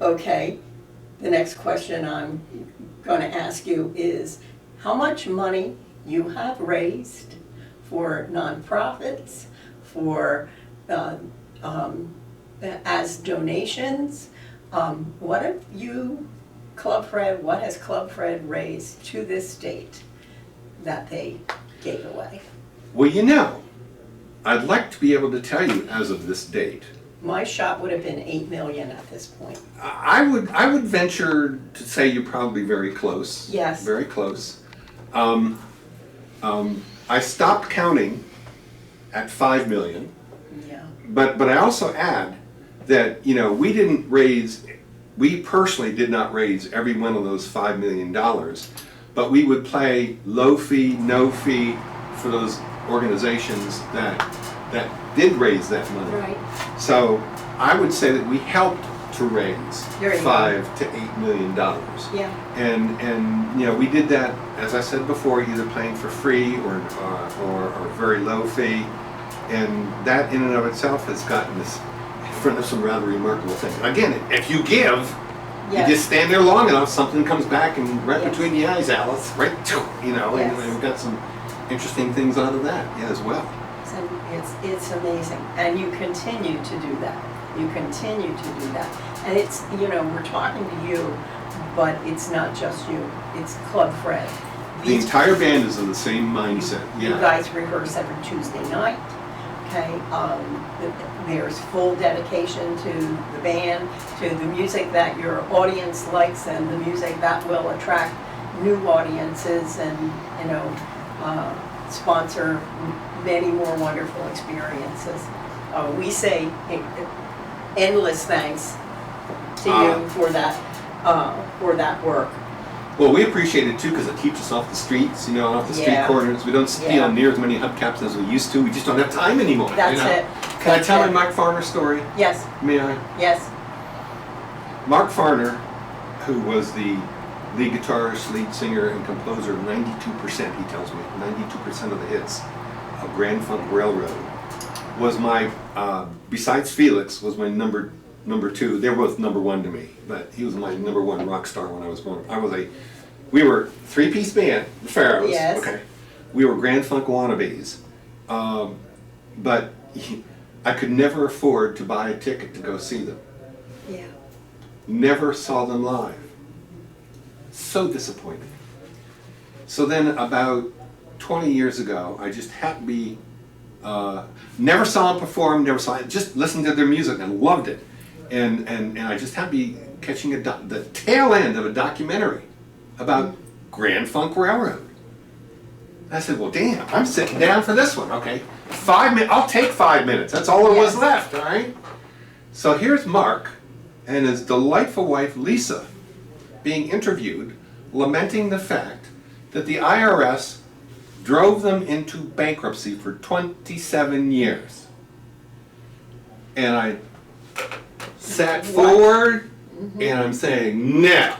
Okay, the next question I'm going to ask you is how much money you have raised for nonprofits, for as donations. What have you, Club Fred, what has Club Fred raised to this date that they gave away? Well, you know, I'd like to be able to tell you as of this date. My shot would have been 8 million at this point. I would venture to say you're probably very close. Yes. Very close. I stopped counting at 5 million. Yeah. But I also add that, you know, we personally did not raise every one of those $5 million, but we would play low fee, no fee for those organizations that did raise that money. Right. So I would say that we helped to raise $5 to $8 million. Yeah. And you know, we did that, as I said before, either playing for free or very low fee, and that in and of itself has gotten us in front of some rather remarkable things. Again, if you give, Yes. you just stand there long enough, something comes back and right Yes. between the eyes, Alice, right, you know, Yes. and we've got some interesting things out of that, yeah, as well. So it's amazing, and you continue to do that. You continue to do that, and it's, you know, we're talking to you, but it's not just you. It's Club Fred. The entire band is in the same mindset. You Yeah. guys rehearse every Tuesday night. Okay, there's full dedication to the band, to the music that your audience likes, and the music that will attract new audiences, and you know, sponsor many more wonderful experiences. We say endless thanks to you for that work. Well, we appreciate it too because it keeps us off the streets, you know, off the street Yeah. corners. We don't steal Yeah. near as many hubcaps as we used to. We just don't have time anymore. That's you know? it. Can I That's tell it. my Mark Farner story? Yes, May I? yes, Mark Farner, who was the lead guitarist, lead singer, and composer of 92%, he tells me, 92% of the hits of Grand Funk Railroad, was my, besides Felix, was my number two. They were both number one to me, but he was my number one rock star when I was born. We were three-piece band, the Pharaohs. Yes. Okay. We were Grand Funk wannabes, but I could never afford to buy a ticket to go see them. yeah. Never saw them live. So disappointed. So then about 20 years ago, I just happened to be, never saw them perform, just listened to their music and loved it. And I just happened to be catching the tail end of a documentary about Grand Funk Railroad. I said, well, damn, I'm sitting down for this one, okay? 5 minutes, I'll take 5 minutes, that's all there was Yes. left, all right? So here's Mark and his delightful wife, Lisa, being interviewed, lamenting the fact that the IRS drove them into bankruptcy for 27 years. And I sat forward and I'm saying, no,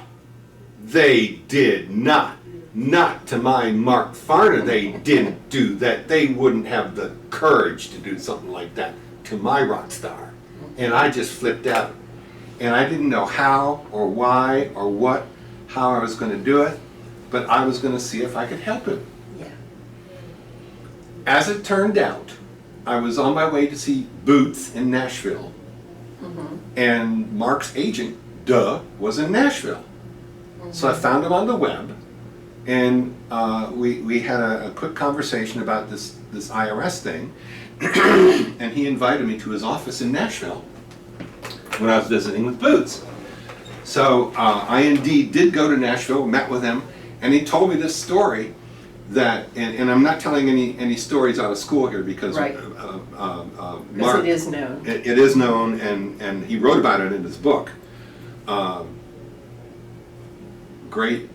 they did not. Not to my Mark Farner, they didn't do that. They wouldn't have the courage to do something like that to my rock star. And I just flipped out. And I didn't know how or why or how I was going to do it, but I was going to see if I could help him. Yeah. As it turned out, I was on my way to see Boots in Nashville, and Mark's agent, was in Nashville. So I found him on the web, and we had a quick conversation about this IRS thing, and he invited me to his office in Nashville when I was visiting with Boots. So I indeed did go to Nashville, met with him, and he told me this story that, and I'm not telling any stories out of school here because Right. Mark, it is known. It is known, and he wrote about it in his book. Great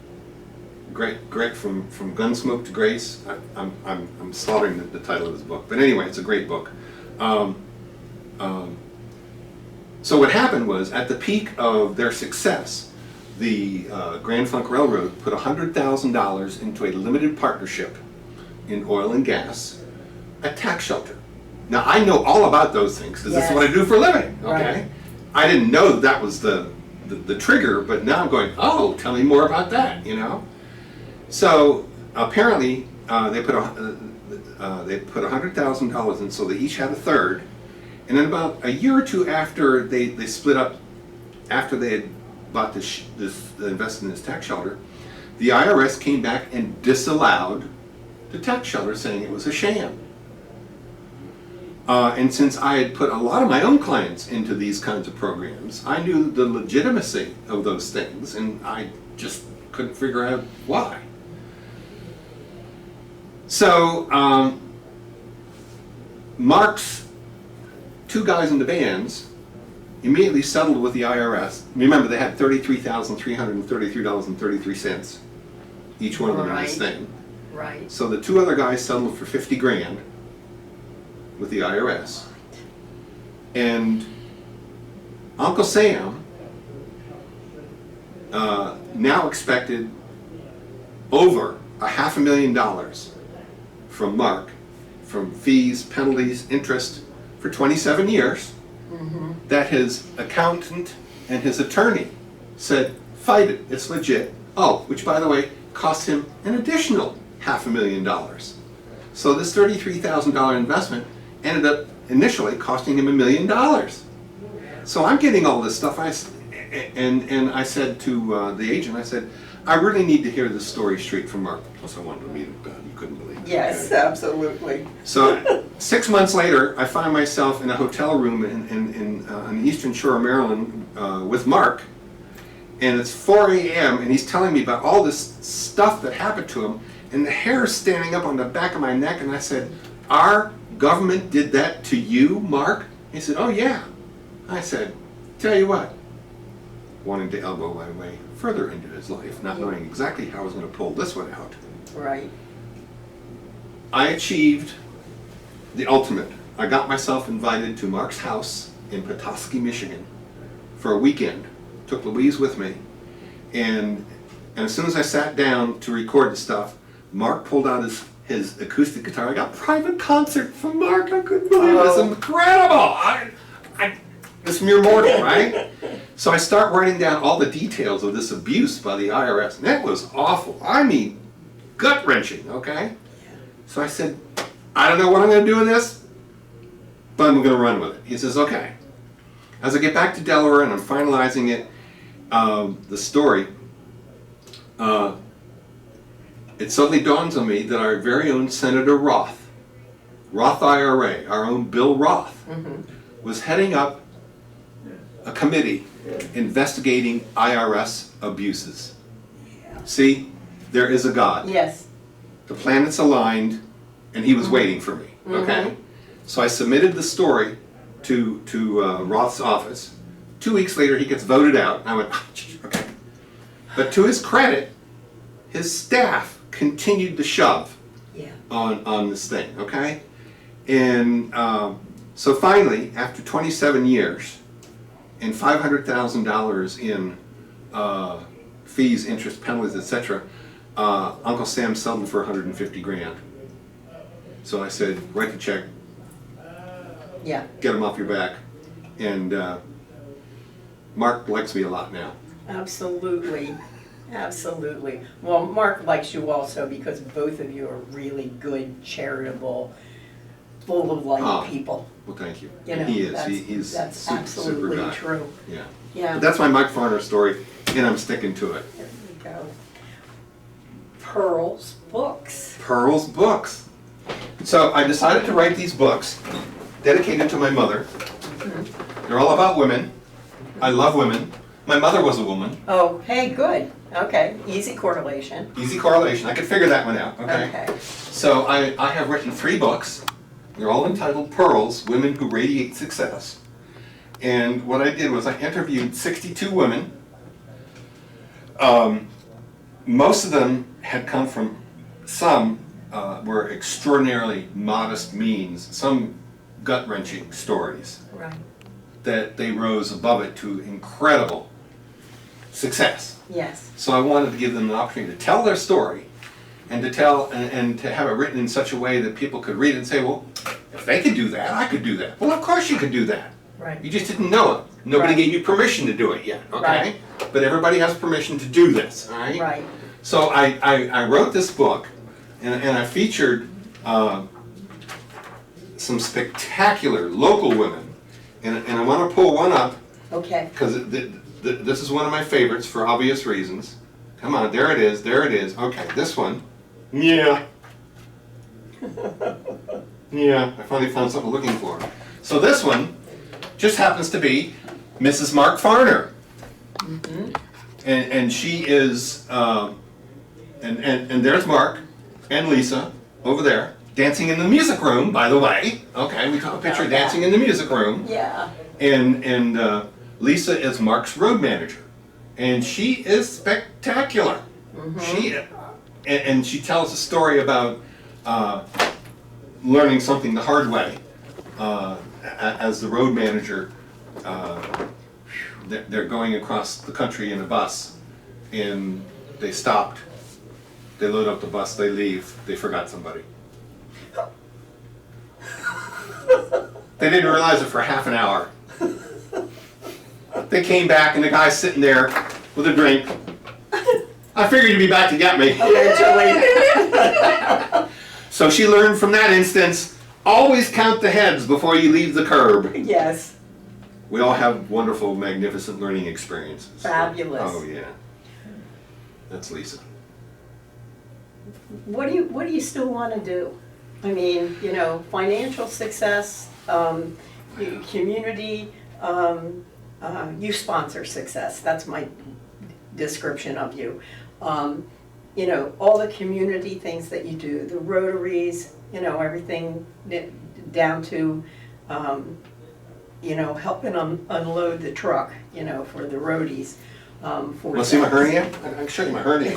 from Gunsmoke to Grace. I'm slaughtering the title of his book, but anyway, it's a great book. So what happened was, at the peak of their success, the Grand Funk Railroad put $100,000 into a limited partnership in oil and gas, a tax shelter. Now I know all about those things because this is what I do for a living. Okay, Right. I didn't know that was the the trigger, but now I'm going, oh, tell me more about that, you know? So apparently they put $100,000 in, so they each had a third. And then about a year or two after they split up, after they had bought this invested in this tax shelter, the IRS came back and disallowed the tax shelter, saying it was a sham. And since I had put a lot of my own clients into these kinds of programs, I knew the legitimacy of those things, and I just couldn't figure out why. So Mark's two guys in the bands immediately settled with the IRS. Remember, they had $33,333.33, each one of them in this thing. Right. So the two other guys settled for 50 grand with the IRS. And Uncle Sam now expected over $500,000 from Mark, from fees, penalties, interest, for 27 years, that his accountant and his attorney said, fight it, it's legit. Oh, which by the way, cost him an additional $500,000. So this $33,000 investment ended up initially costing him $1 million. So I'm getting all this stuff, and I said to the agent, I said, I really need to hear this story straight from Mark. Plus I wanted to meet him, God, you couldn't believe it. Yes, okay. Absolutely. So 6 months later, I find myself in a hotel room on the Eastern Shore of Maryland with Mark, and it's 4 a.m. and he's telling me about all this stuff that happened to him, and the hair is standing up on the back of my neck, and I said, our government did that to you, Mark? He said, oh yeah. I said, tell you what, wanting to elbow my way further into his life, not knowing exactly how I was going to pull this one out. Right. I achieved the ultimate. I got myself invited to Mark's house in Petoskey, Michigan for a weekend. Took Louise with me, and as soon as I sat down to record the stuff, Mark pulled out his acoustic guitar. I got private concert from Mark. I couldn't believe it. It's incredible. It's mere mortal, right? So I start writing down all the details of this abuse by the IRS, and that was awful. I mean, gut-wrenching, okay? So I said, I don't know what I'm going to do with this, but I'm going to run with it. He says, okay. As I get back to Delaware and I'm finalizing it, the story, it suddenly dawns on me that our very own Senator Roth IRA, our own Bill Roth, was heading up a committee investigating IRS abuses. See, there is a God. Yes. The planets aligned, and he was waiting for me, okay? So I submitted the story to Roth's office. 2 weeks later, he gets voted out. I went, oh, okay. But to his credit, his staff continued to shove on this thing, okay? And so finally, after 27 years and $500,000 in fees, interest, penalties, etc., Uncle Sam settled for 150 grand. So I said, write the check, get him off your back, and Mark likes me a lot now. Absolutely. Absolutely. Well, Mark likes you also because both of you are really good, charitable, full of life people. Well, thank you. You know, he is. That's super, absolutely super guy. true. Yeah. Yeah. But that's my Mike Farner story, and I'm sticking to it. There we go. Pearl's Books. Pearl's Books. So I decided to write these books dedicated to my mother. They're all about women. I love women. My mother was a woman. Oh, hey, good. Okay, easy correlation. Easy correlation. I could figure that one out. Okay. So I have written 3 books. They're all entitled Pearls, Women Who Radiate Success. And what I did was I interviewed 62 women. Most of them had come from, some were extraordinarily modest means, some gut-wrenching stories. Right. That they rose above it to incredible success. Yes. So I wanted to give them an opportunity to tell their story, and to tell and to have it written in such a way that people could read it and say, well, if they could do that, I could do that. Well, of course you could do that. Right. You just didn't know it. Nobody Right. gave you permission to do it yet, okay? Right. But everybody has permission to do this, all right? Right. So I wrote this book, and I featured some spectacular local women, and I want to pull one up, Okay. because this is one of my favorites for obvious reasons. Come on, there it is, there it is. Okay, this one. Yeah. Yeah, I finally found something I'm looking for. So this one just happens to be Mrs. Mark Farner. And she is, and there's Mark and Lisa over there, dancing in the music room, by the way. Okay, we took a picture dancing in the music room. Yeah. And Lisa is Mark's road manager. And she is spectacular. And she tells a story about learning something the hard way as the road manager. They're going across the country in a bus, and they stopped. They load up the bus, they leave, they forgot somebody. They didn't realize it for half an hour. They came back and the guy's sitting there with a drink. I figured you'd be back to get me. Eventually. So she learned from that instance, always count the heads before you leave the curb. Yes. We all have wonderful, magnificent learning experiences. Fabulous. Oh yeah. That's Lisa. What do you still want to do? I mean, you know, financial success, community, you sponsor success. That's my description of you. You know, all the community things that you do, the Rotaries, you know, everything down to, you know, helping unload the truck, you know, for the roadies. Want to see my hernia? I can show you my hernia.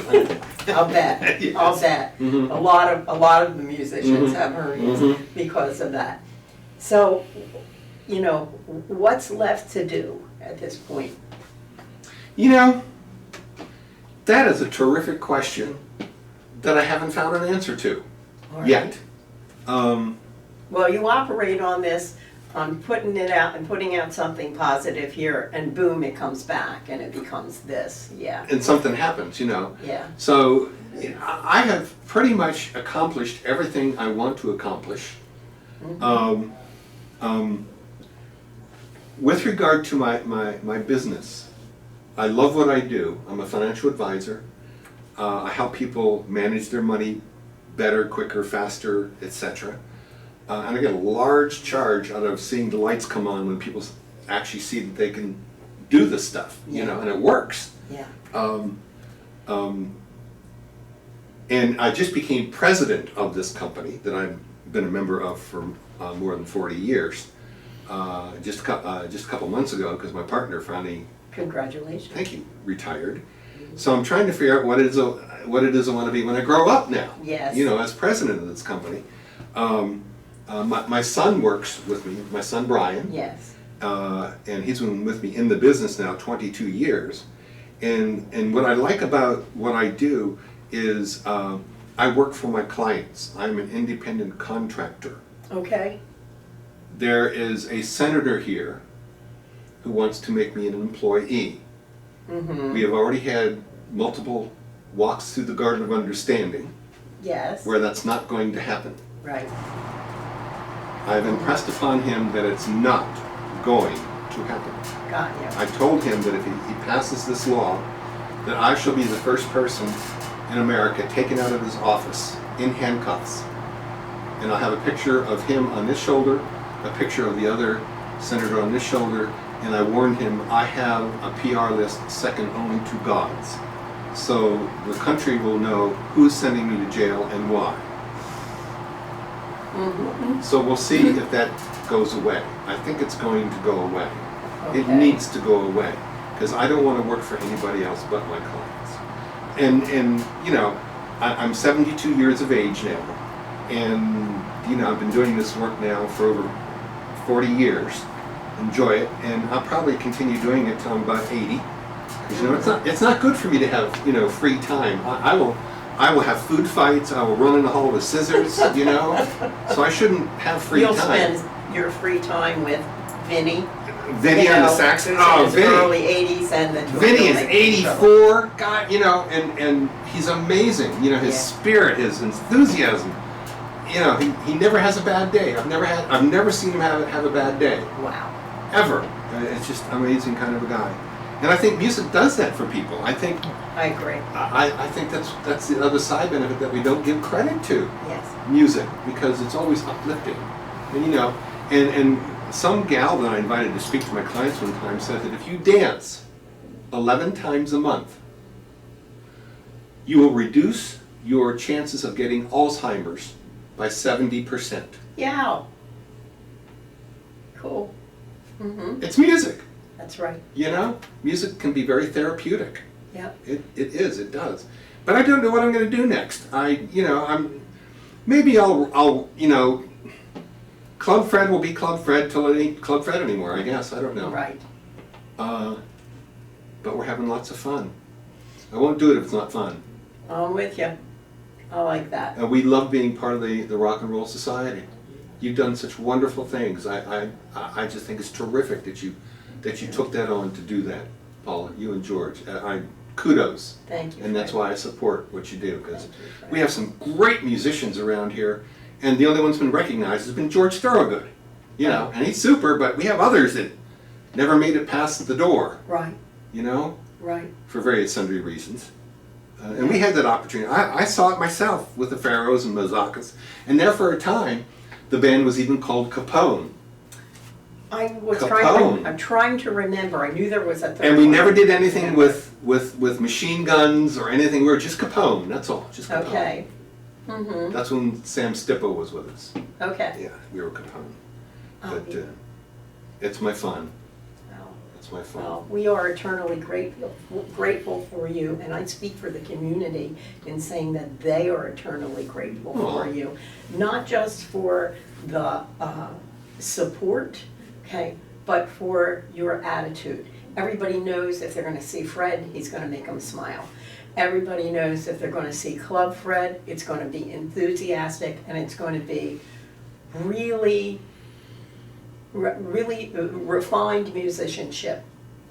I'll bet. Yes. I'll bet. Mhm. A lot of the musicians Mhm. have hernias Mhm. because of that. So, you know, what's left to do at this point? You know, that is a terrific question that I haven't found an answer to All right. yet. Well, you operate on this, on putting it out and putting out something positive here, and boom, it comes back and it becomes this. Yeah. And something happens, you know. Yeah. So I have pretty much accomplished everything I want to accomplish. With regard to my business, I love what I do. I'm a financial advisor. I help people manage their money better, quicker, faster, etc. And I get a large charge out of seeing the lights come on when people actually see that they can do this stuff, you know, and it works. Yeah. And I just became president of this company that I've been a member of for more than 40 years. Just a couple months ago, because my partner finally, Congratulations. thank you, retired. So I'm trying to figure out what it is I want to be when I grow up now. Yes. You know, as president of this company. My son works with me, my son Brian. Yes. And he's been with me in the business now 22 years. And what I like about what I do is I work for my clients. I'm an independent contractor. Okay. There is a senator here who wants to make me an employee. We have already had multiple walks through the Garden of Understanding Yes. where that's not going to happen. Right. I've impressed upon him that it's not going to happen. Got you. I told him that if he passes this law, that I shall be the first person in America taken out of his office in handcuffs. And I'll have a picture of him on this shoulder, a picture of the other senator on this shoulder, and I warned him I have a PR list second only to God's. So the country will know who's sending me to jail and why. So we'll see if that goes away. I think it's going to go away. It Okay. needs to go away, because I don't want to work for anybody else but my clients. And you know, I'm 72 years of age now, and you know, I've been doing this work now for over 40 years. Enjoy it, and I'll probably continue doing it till I'm about 80. Because you know, it's not good for me to have, you know, free time. I will have food fights. I will run in the hall with scissors. You know, so I shouldn't have free You'll time. spend your free time with Vinny. Vinny on the saxophone. Oh, Vinny. Early 80s and the Vinny is 84. God, you know, and he's amazing. You know, his spirit, his enthusiasm. You know, he never has a bad day. I've never seen him have a bad day. Wow. Ever. It's just amazing kind of a guy. And I think music does that for people. I agree. I think that's the other side benefit that we don't give credit to. Yes. Music, because it's always uplifting. And you know, and some gal that I invited to speak to my clients one time said that if you dance 11 times a month, you will reduce your chances of getting Alzheimer's by 70%. Yeah. Cool. Mm-hmm. It's music. That's right. You know, music can be very therapeutic. Yep. It does. But I don't know what I'm going to do next. Maybe I'll, you know, Club Fred will be Club Fred till it ain't Club Fred anymore, I guess. I don't know. Right. But we're having lots of fun. I won't do it if it's not fun. I'm with you. I like that. And we love being part of the Rock and Roll Society. You've done such wonderful things. I just think it's terrific that you took that on to do that, Paula. You and George. Kudos. Thank you. And that's why I support what you do, because we have some great musicians around here, and the only one that's been recognized has been George Thorogood. You know, and he's super, but we have others that never made it past the door. Right. You know? Right. For various sundry reasons. And we had that opportunity. I saw it myself with the Pharaohs and Mazakas, and there for a time, the band was even called Capone. I'm trying to remember. I knew there was a third and we one. never did anything with machine guns or anything. We were just Capone. That's all. Just Capone. Okay. Mm-hmm. That's when Sam Stippo was with us. Okay. Yeah, we were Capone. But it's my fun. It's my fun. Well, we are eternally grateful for you, and I speak for the community in saying that they are eternally grateful for you, not just for the support, okay, but for your attitude. Everybody knows if they're going to see Fred, he's going to make them smile. Everybody knows if they're going to see Club Fred, it's going to be enthusiastic, and it's going to be really refined musicianship,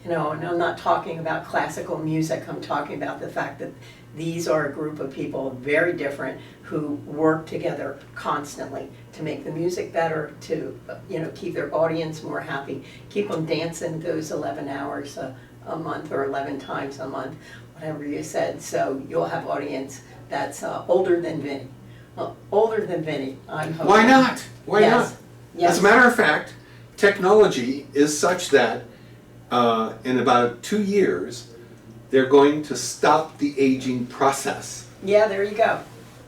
you know, and I'm not talking about classical music, I'm talking about the fact that these are a group of people very different who work together constantly to make the music better, to, you know, keep their audience more happy, keep them dancing those 11 hours a month or 11 times a month, whatever you said, so you'll have audience that's older than Vinny. Older than Vinny, I'm hoping. Why not? Why not? Yes. As a matter of fact, technology is such that in about 2 years, they're going to stop the aging process. Yeah, there you go.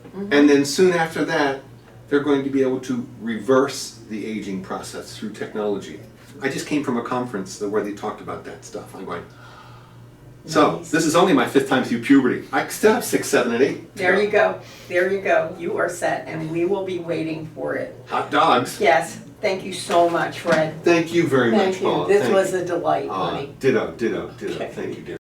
Mm-hmm. And then soon after that, they're going to be able to reverse the aging process through technology. I just came from a conference where they talked about that stuff. I'm going, so nice. This is only my 5th time through puberty. I still have 6, 7, and 8. There you go. There you go. You are set, and we will be waiting for it. Hot dogs. Yes. Thank you so much, Fred. Thank you very much, Thank you. Paula. This was a delight, honey. Ditto. Thank you, dear.